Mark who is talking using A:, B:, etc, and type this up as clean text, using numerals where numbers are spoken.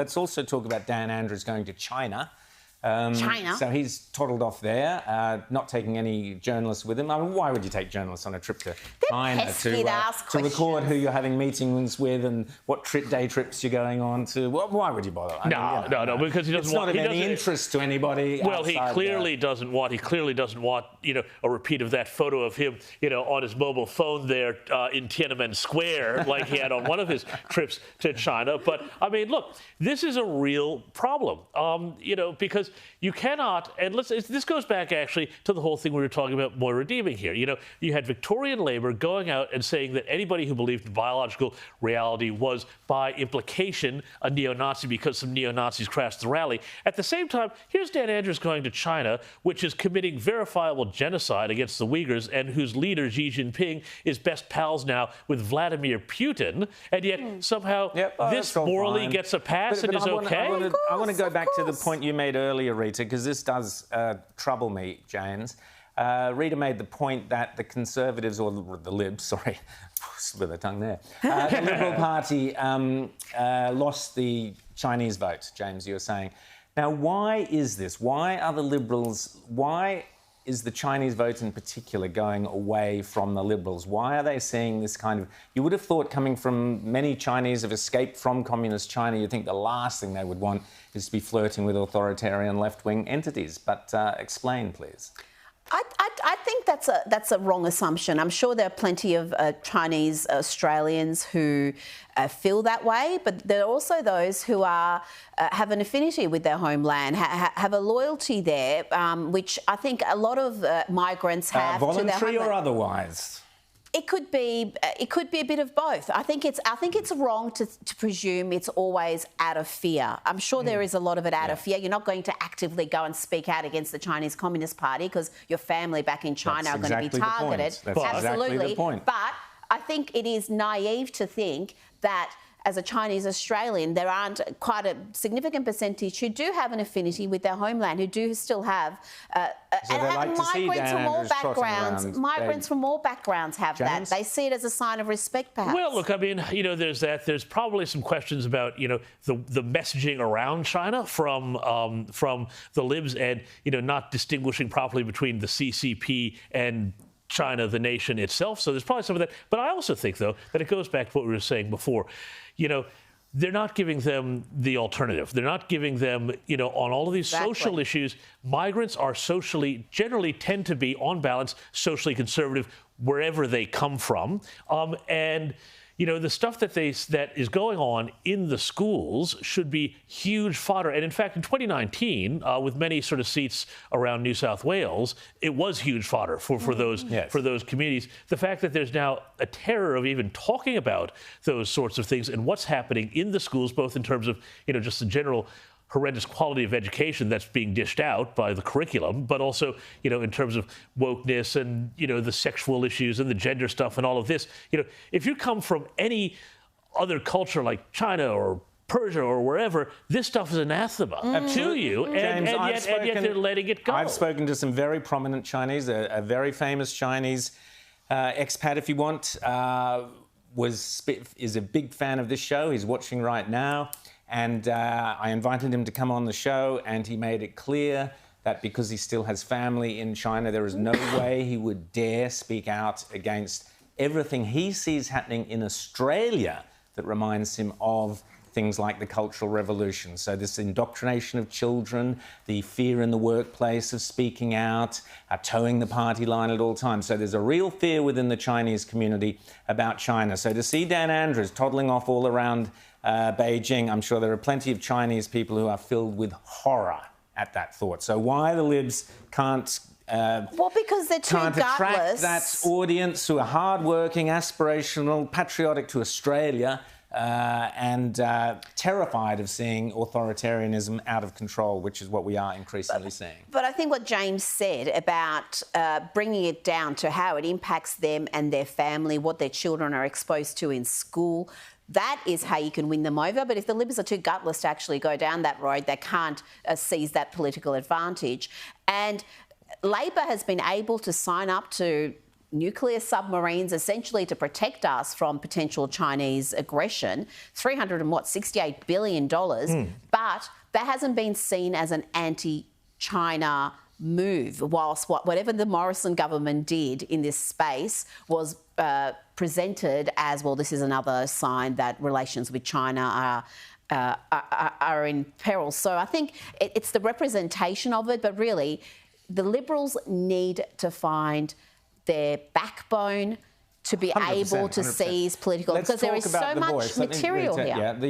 A: Let's also talk about Dan Andrews going to China.
B: China?
A: So he's toddled off there, not taking any journalists with him. I mean, why would you take journalists on a trip to China to record who you're having meetings with and what day trips you're going on to? Well, why would you bother?
C: No, because he doesn't want...
A: It's not of any interest to anybody.
C: Well, he clearly doesn't want, a repeat of that photo of him, on his mobile phone there in Tiananmen Square, like he had on one of his trips to China. But, I mean, look, this is a real problem, because you cannot, and this goes back actually to the whole thing we were talking about more redeeming here. You had Victorian Labour going out and saying that anybody who believed in biological reality was, by implication, a neo-Nazi because some neo-Nazis crashed the rally. At the same time, here's Dan Andrews going to China, which is committing verifiable genocide against the Uyghurs and whose leader, Xi Jinping, is best pals now with Vladimir Putin, and yet somehow this morally gets a pass and is okay?
A: I want to go back to the point you made earlier, Rita, because this does trouble me, James. Rita made the point that the Conservatives, or the Libs, sorry, slip of the tongue there, the Liberal Party lost the Chinese vote, James, you were saying. Now, why is this? Why are the Liberals, why is the Chinese vote in particular going away from the Liberals? Why are they seeing this kind of... You would have thought, coming from many Chinese have escaped from communist China, you'd think the last thing they would want is to be flirting with authoritarian left-wing entities. But explain, please.
B: I think that's a wrong assumption. I'm sure there are plenty of Chinese Australians who feel that way, but there are also those who have an affinity with their homeland, have a loyalty there, which I think a lot of migrants have.
A: Voluntary
B: to their homeland.
A: Or otherwise?
B: It could be a bit of both. I think it's wrong to presume it's always out of fear. I'm sure there is a lot of it out of fear. You're not going to actively go and speak out against the Chinese Communist Party because your family back in China are going to be targeted.
A: That's
B: absolutely.
A: Exactly the point.
B: But I think it is naive to think that as a Chinese Australian, there aren't quite a significant percentage who do have an affinity with their homeland, who do still have, migrants from all backgrounds have
A: James?
B: that. They see it as a sign of respect, perhaps.
C: Well, look, I mean, there's that. There's probably some questions about, the messaging around China from the Libs and, not distinguishing properly between the CCP and China, the nation itself. So there's probably some of that. But I also think, though, that it goes back to what we were saying before. They're not giving them the alternative. They're not giving them, on all of these social issues, migrants are generally tend to be, on balance, socially conservative wherever they come from. And the stuff that is going on in the schools should be huge fodder. And in fact, in 2019, with many sort of seats around New South Wales, it was huge fodder for those communities. The fact that there's now a terror of even talking about those sorts of things and what's happening in the schools, both in terms of just the general horrendous quality of education that's being dished out by the curriculum, but also, in terms of wokeness and, the sexual issues and the gender stuff and all of this. If you come from any other culture like China or Persia or wherever, this stuff is anathema to you, and yet they're letting it go.
A: I've spoken to some very prominent Chinese, a very famous Chinese expat, if you want, is a big fan of this show. He's watching right now. And I invited him to come on the show, and he made it clear that because he still has family in China, there is no way he would dare speak out against everything he sees happening in Australia that reminds him of things like the Cultural Revolution. So this indoctrination of children, the fear in the workplace of speaking out, towing the party line at all times. So there's a real fear within the Chinese community about China. So to see Dan Andrews toddling off all around Beijing, I'm sure there are plenty of Chinese people who are filled with horror at that thought. So why the Libs can't...
B: because they're too
A: can't
B: gutless.
A: Attract that audience who are hard-working, aspirational, patriotic to Australia, and terrified of seeing authoritarianism out of control, which is what we are increasingly seeing.
B: But I think what James said about bringing it down to how it impacts them and their family, what their children are exposed to in school, that is how you can win them over. But if the Libs are too gutless to actually go down that road, they can't seize that political advantage. And Labor has been able to sign up to nuclear submarines, essentially to protect us from potential Chinese aggression, $368 billion. But that hasn't been seen as an anti-China move, whilst whatever the Morrison government did in this space was presented as, well, this is another sign that relations with China are in peril. So I think it's the representation of it, but really the Liberals need to find their backbone to be able to
A: 100%.
B: seize political, because there is so much material here.